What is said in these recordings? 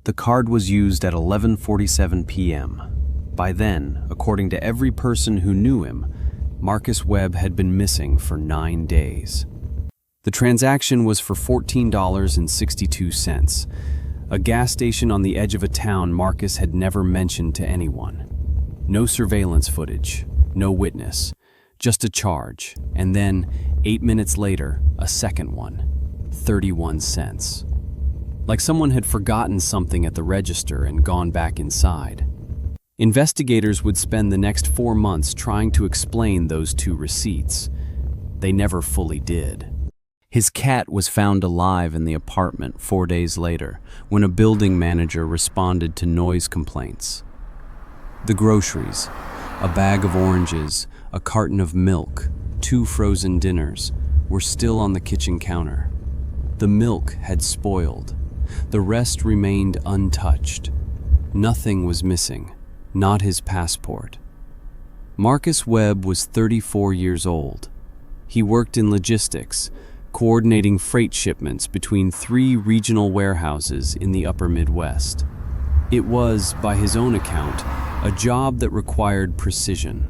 The card was used at 11:47 p.m. By then, according to every person who knew him, Marcus Webb had been missing for 9 days. The transaction was for $14.62, a gas station on the edge of a town Marcus had never mentioned to anyone. No surveillance footage, no witness, just a charge, and then, 8 minutes later, a second one, 31 cents. Like someone had forgotten something at the register and gone back inside. Investigators would spend the next 4 months trying to explain those two receipts. They never fully did. His cat was found alive in the apartment 4 days later when a building manager responded to noise complaints. The groceries, a bag of oranges, a carton of milk, 2 frozen dinners, were still on the kitchen counter. The milk had spoiled. The rest remained untouched. Nothing was missing, not his passport. Marcus Webb was 34 years old. He worked in logistics, coordinating freight shipments between 3 regional warehouses in the upper Midwest. It was, by his own account, a job that required precision.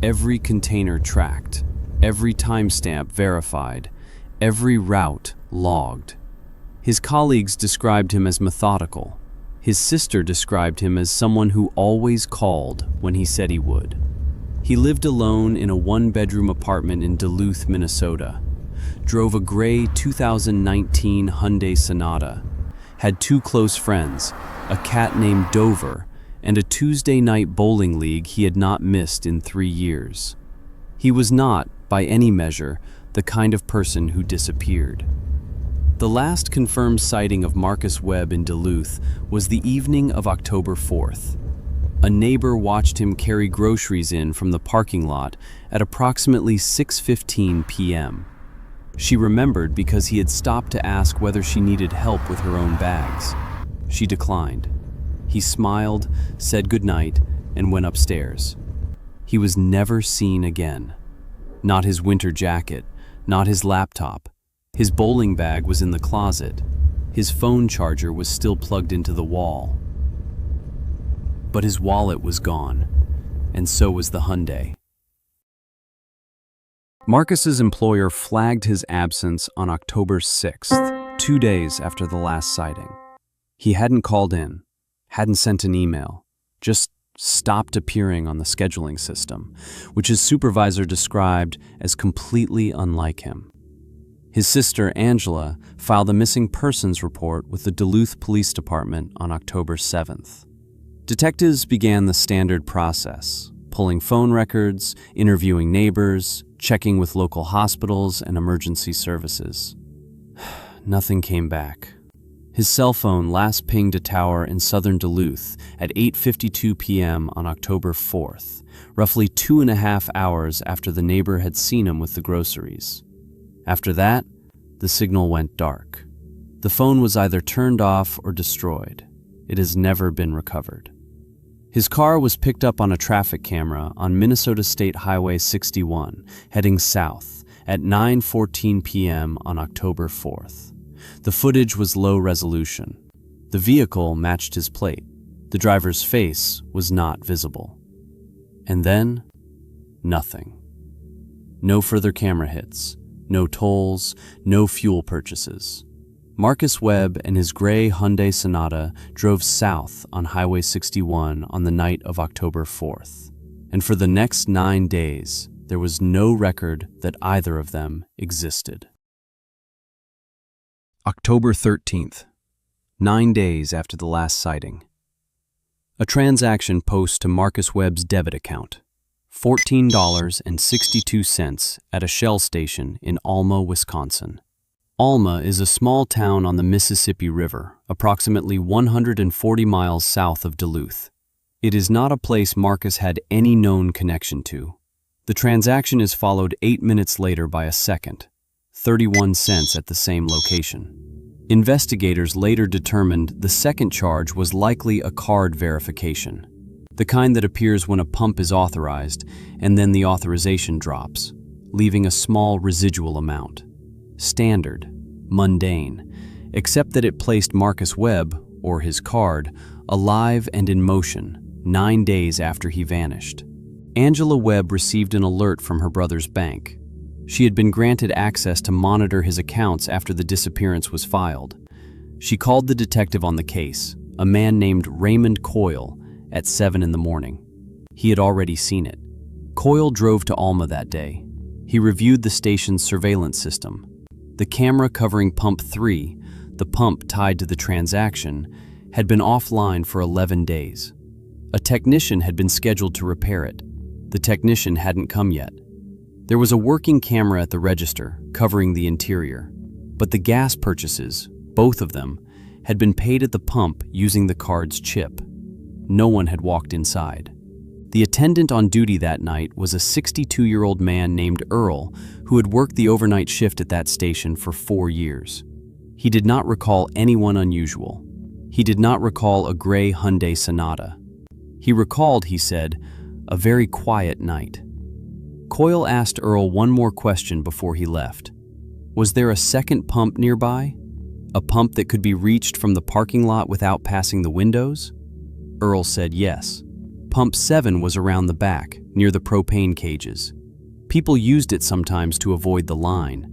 Every container tracked, every timestamp verified, every route logged. His colleagues described him as methodical. His sister described him as someone who always called when he said he would. He lived alone in a 1-bedroom apartment in Duluth, Minnesota, drove a gray 2019 Hyundai Sonata, had 2 close friends, a cat named Dover, and a Tuesday night bowling league he had not missed in 3 years. He was not, by any measure, the kind of person who disappeared. The last confirmed sighting of Marcus Webb in Duluth was the evening of October 4th. A neighbor watched him carry groceries in from the parking lot at approximately 6:15 p.m. She remembered because he had stopped to ask whether she needed help with her own bags. She declined. He smiled, said goodnight, and went upstairs. He was never seen again. Not his winter jacket, not his laptop. His bowling bag was in the closet. His phone charger was still plugged into the wall. But his wallet was gone, and so was the Hyundai. Marcus's employer flagged his absence on October 6th, 2 days after the last sighting. He hadn't called in, hadn't sent an email, just stopped appearing on the scheduling system, which his supervisor described as completely unlike him. His sister, Angela, filed a missing persons report with the Duluth Police Department on October 7th. Detectives began the standard process, pulling phone records, interviewing neighbors, checking with local hospitals and emergency services. Nothing came back. His cell phone last pinged a tower in southern Duluth at 8:52 p.m. on October 4th, roughly 2.5 hours after the neighbor had seen him with the groceries. After that, the signal went dark. The phone was either turned off or destroyed. It has never been recovered. His car was picked up on a traffic camera on Minnesota State Highway 61, heading south, at 9:14 p.m. on October 4th. The footage was low resolution. The vehicle matched his plate. The driver's face was not visible. And then, nothing. No further camera hits. No tolls, no fuel purchases. Marcus Webb and his gray Hyundai Sonata drove south on Highway 61 on the night of October 4th. And for the next 9 days, there was no record that either of them existed. October 13th, 9 days after the last sighting. A transaction post to Marcus Webb's debit account. $14.62 at a Shell station in Alma, Wisconsin. Alma is a small town on the Mississippi River, approximately 140 miles south of Duluth. It is not a place Marcus had any known connection to. The transaction is followed 8 minutes later by a second, 31 cents at the same location. Investigators later determined the second charge was likely a card verification, the kind that appears when a pump is authorized and then the authorization drops, leaving a small residual amount. Standard, mundane, except that it placed Marcus Webb or his card, alive and in motion, 9 days after he vanished. Angela Webb received an alert from her brother's bank. She had been granted access to monitor his accounts after the disappearance was filed. She called the detective on the case, a man named Raymond Coyle, at 7 in the morning. He had already seen it. Coyle drove to Alma that day. He reviewed the station's surveillance system. The camera covering Pump 3, the pump tied to the transaction, had been offline for 11 days. A technician had been scheduled to repair it. The technician hadn't come yet. There was a working camera at the register, covering the interior. But the gas purchases, both of them, had been paid at the pump using the card's chip. No one had walked inside. The attendant on duty that night was a 62-year-old man named Earl, who had worked the overnight shift at that station for 4 years. He did not recall anyone unusual. He did not recall a gray Hyundai Sonata. He recalled, he said, a very quiet night. Coyle asked Earl one more question before he left. Was there a second pump nearby? A pump that could be reached from the parking lot without passing the windows? Earl said yes. Pump 7 was around the back, near the propane cages. People used it sometimes to avoid the line.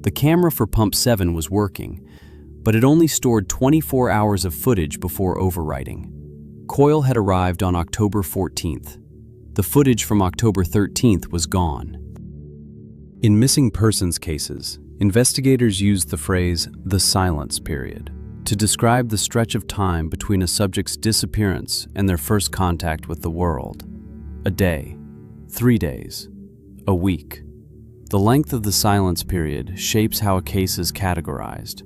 The camera for Pump 7 was working, but it only stored 24 hours of footage before overwriting. Coyle had arrived on October 14th. The footage from October 13th was gone. In missing persons cases, investigators used the phrase "the silence period" to describe the stretch of time between a subject's disappearance and their first contact with the world. A day, 3 days, a week. The length of the silence period shapes how a case is categorized: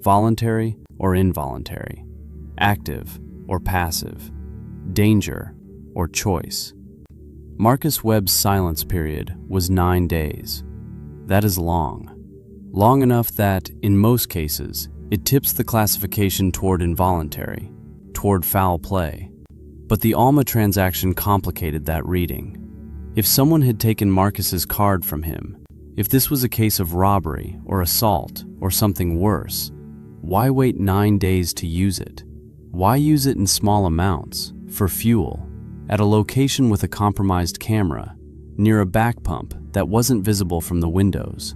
voluntary or involuntary, active or passive, danger or choice. Marcus Webb's silence period was 9 days. That is long. Long enough that, in most cases, it tips the classification toward involuntary, toward foul play. But the Alma transaction complicated that reading. If someone had taken Marcus's card from him, if this was a case of robbery or assault or something worse, why wait 9 days to use it? Why use it in small amounts, for fuel, at a location with a compromised camera, near a back pump that wasn't visible from the windows?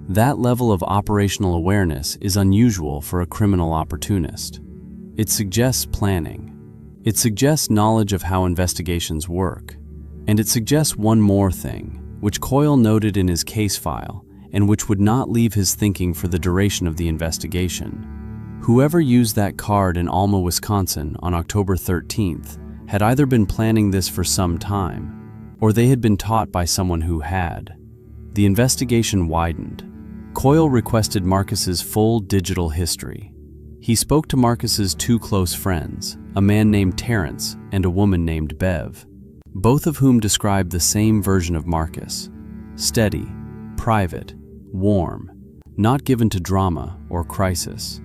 That level of operational awareness is unusual for a criminal opportunist. It suggests planning. It suggests knowledge of how investigations work. And it suggests one more thing, which Coyle noted in his case file, and which would not leave his thinking for the duration of the investigation. Whoever used that card in Alma, Wisconsin on October 13th had either been planning this for some time, or they had been taught by someone who had. The investigation widened. Coyle requested Marcus's full digital history. He spoke to Marcus's 2 close friends, a man named Terrence and a woman named Bev, both of whom described the same version of Marcus: steady, private, warm, not given to drama or crisis.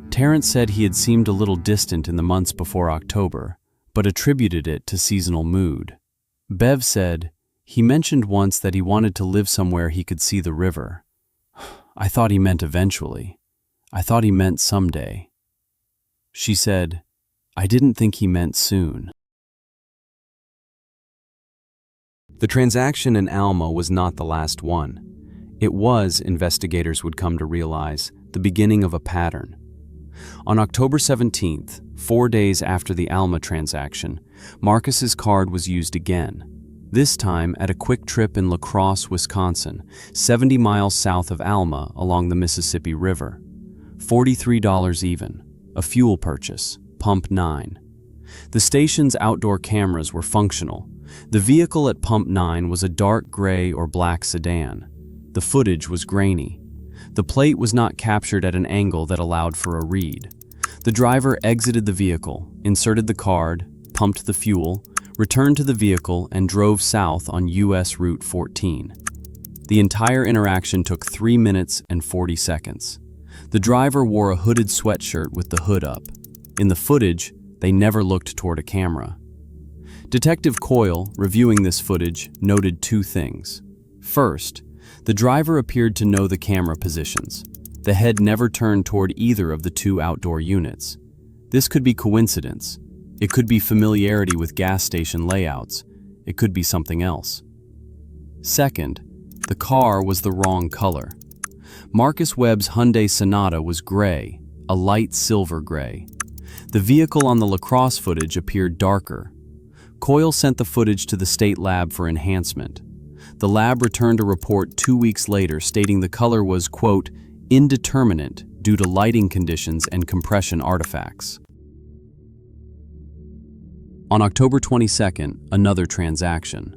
Terrence said he had seemed a little distant in the months before October, but attributed it to seasonal mood. Bev said, "He mentioned once that he wanted to live somewhere he could see the river. I thought he meant eventually. I thought he meant someday." She said, "I didn't think he meant soon." The transaction in Alma was not the last one. It was, investigators would come to realize, the beginning of a pattern. On October 17th, 4 days after the Alma transaction, Marcus's card was used again, this time at a quick trip in La Crosse, Wisconsin, 70 miles south of Alma along the Mississippi River. $43 even, a fuel purchase, Pump 9. The station's outdoor cameras were functional. The vehicle at Pump 9 was a dark gray or black sedan. The footage was grainy. The plate was not captured at an angle that allowed for a read. The driver exited the vehicle, inserted the card, pumped the fuel, returned to the vehicle, and drove south on US Route 14. The entire interaction took 3 minutes and 40 seconds. The driver wore a hooded sweatshirt with the hood up. In the footage, they never looked toward a camera. Detective Coyle, reviewing this footage, noted 2 things. First, the driver appeared to know the camera positions. The head never turned toward either of the 2 outdoor units. This could be coincidence. It could be familiarity with gas station layouts. It could be something else. Second, the car was the wrong color. Marcus Webb's Hyundai Sonata was gray, a light silver gray. The vehicle on the lacrosse footage appeared darker. Coyle sent the footage to the state lab for enhancement. The lab returned a report 2 weeks later stating the color was, quote, indeterminate due to lighting conditions and compression artifacts. On October 22nd, another transaction.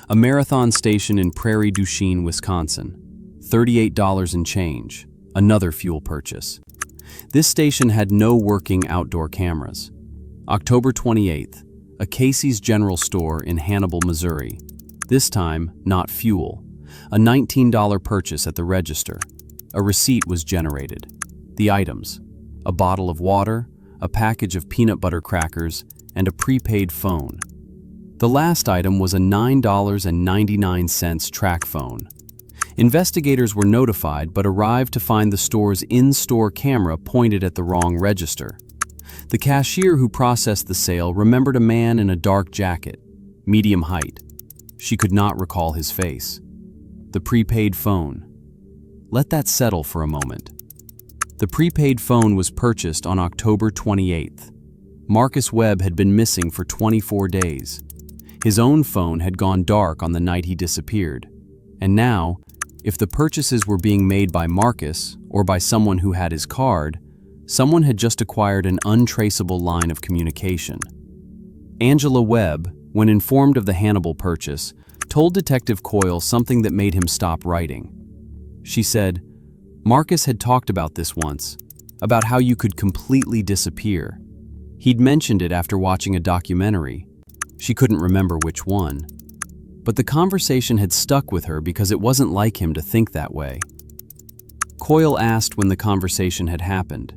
A marathon station in Prairie du Chien, Wisconsin. $38 and change, another fuel purchase. This station had no working outdoor cameras. October 28th, a Casey's General Store in Hannibal, Missouri. This time, not fuel. A $19 purchase at the register. A receipt was generated. The items: a bottle of water, a package of peanut butter crackers, and a prepaid phone. The last item was a $9.99 track phone. Investigators were notified but arrived to find the store's in-store camera pointed at the wrong register. The cashier who processed the sale remembered a man in a dark jacket, medium height. She could not recall his face. The prepaid phone. Let that settle for a moment. The prepaid phone was purchased on October 28th. Marcus Webb had been missing for 24 days. His own phone had gone dark on the night he disappeared. And now, if the purchases were being made by Marcus or by someone who had his card, someone had just acquired an untraceable line of communication. Angela Webb, when informed of the Hannibal purchase, told Detective Coyle something that made him stop writing. She said, Marcus had talked about this once, about how you could completely disappear. He'd mentioned it after watching a documentary. She couldn't remember which one. But the conversation had stuck with her because it wasn't like him to think that way. Coyle asked when the conversation had happened.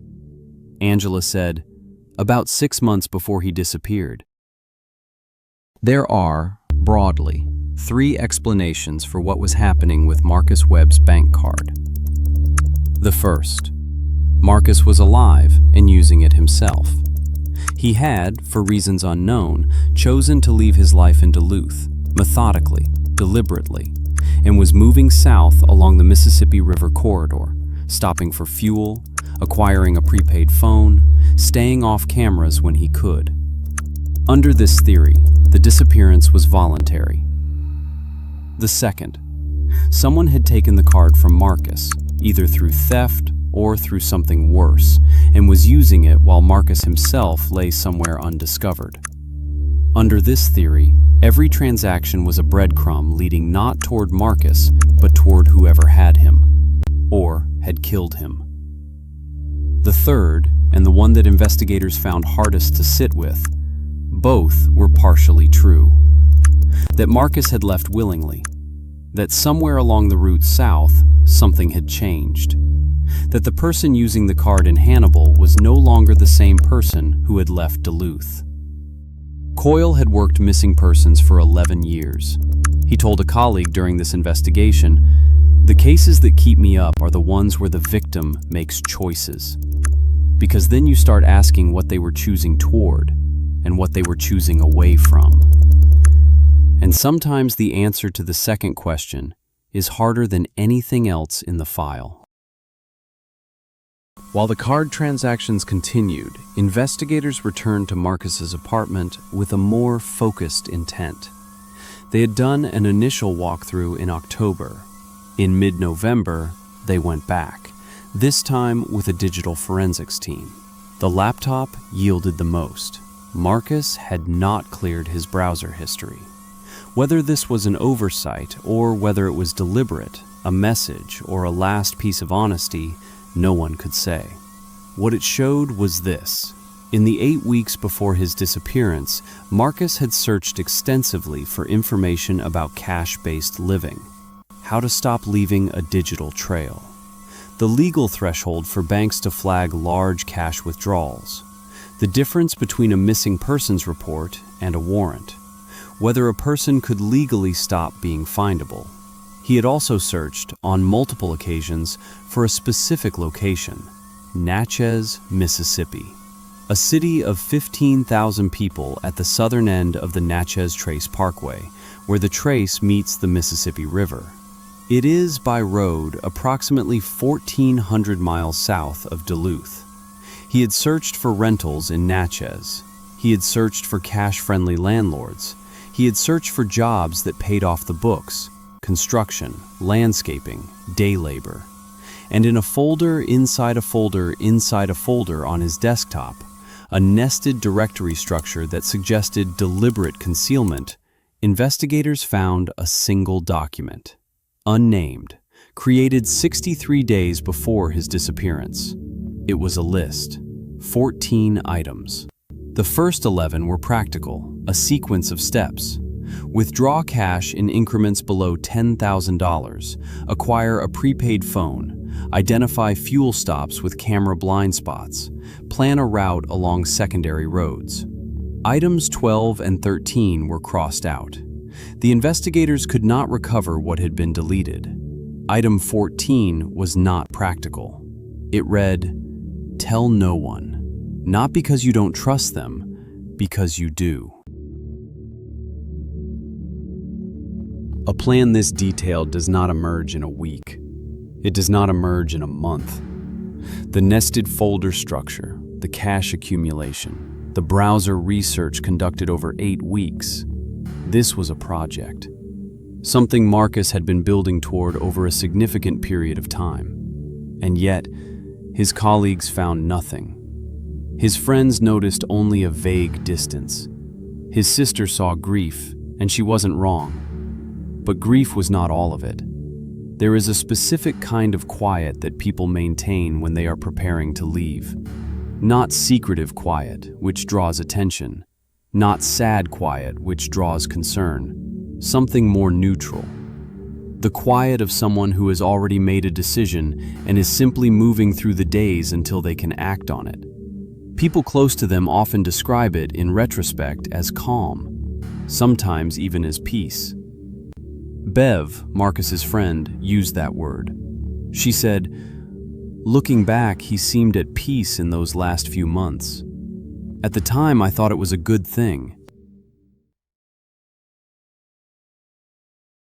Angela said, about 6 months before he disappeared. There are, broadly, 3 explanations for what was happening with Marcus Webb's bank card. The first, Marcus was alive and using it himself. He had, for reasons unknown, chosen to leave his life in Duluth, methodically, deliberately, and was moving south along the Mississippi River corridor, stopping for fuel, acquiring a prepaid phone, staying off cameras when he could. Under this theory, the disappearance was voluntary. The second, someone had taken the card from Marcus, either through theft or through something worse, and was using it while Marcus himself lay somewhere undiscovered. Under this theory, every transaction was a breadcrumb leading not toward Marcus, but toward whoever had him, or had killed him. The third, and the one that investigators found hardest to sit with, both were partially true. That Marcus had left willingly. That somewhere along the route south, something had changed. That the person using the card in Hannibal was no longer the same person who had left Duluth. Coyle had worked missing persons for 11 years. He told a colleague during this investigation, "The cases that keep me up are the ones where the victim makes choices. Because then you start asking what they were choosing toward and what they were choosing away from." And sometimes the answer to the second question is harder than anything else in the file. While the card transactions continued, investigators returned to Marcus's apartment with a more focused intent. They had done an initial walkthrough in October. In mid-November, they went back, this time with a digital forensics team. The laptop yielded the most. Marcus had not cleared his browser history. Whether this was an oversight or whether it was deliberate, a message or a last piece of honesty, no one could say. What it showed was this. In the 8 weeks before his disappearance, Marcus had searched extensively for information about cash-based living, how to stop leaving a digital trail, the legal threshold for banks to flag large cash withdrawals, the difference between a missing persons report and a warrant, whether a person could legally stop being findable. He had also searched, on multiple occasions, for a specific location, Natchez, Mississippi. a city of 15,000 people at the southern end of the Natchez Trace Parkway, where the Trace meets the Mississippi River. It is, by road, approximately 1,400 miles south of Duluth. He had searched for rentals in Natchez. He had searched for cash-friendly landlords. He had searched for jobs that paid off the books: construction, landscaping, day labor. And in a folder inside a folder inside a folder on his desktop, a nested directory structure that suggested deliberate concealment, investigators found a single document, unnamed, created 63 days before his disappearance. It was a list, 14 items. The first 11 were practical, a sequence of steps. Withdraw cash in increments below $10,000, acquire a prepaid phone, identify fuel stops with camera blind spots, plan a route along secondary roads. Items 12 and 13 were crossed out. The investigators could not recover what had been deleted. Item 14 was not practical. It read, "Tell no one, not because you don't trust them, because you do." A plan this detailed does not emerge in a week. It does not emerge in a month. The nested folder structure, the cache accumulation, the browser research conducted over 8 weeks. This was a project. Something Marcus had been building toward over a significant period of time. And yet, his colleagues found nothing. His friends noticed only a vague distance. His sister saw grief, and she wasn't wrong. But grief was not all of it. There is a specific kind of quiet that people maintain when they are preparing to leave. Not secretive quiet, which draws attention. Not sad quiet, which draws concern. Something more neutral. The quiet of someone who has already made a decision and is simply moving through the days until they can act on it. People close to them often describe it, in retrospect, as calm, sometimes even as peace. Bev, Marcus's friend, used that word. She said, "Looking back, he seemed at peace in those last few months. At the time, I thought it was a good thing.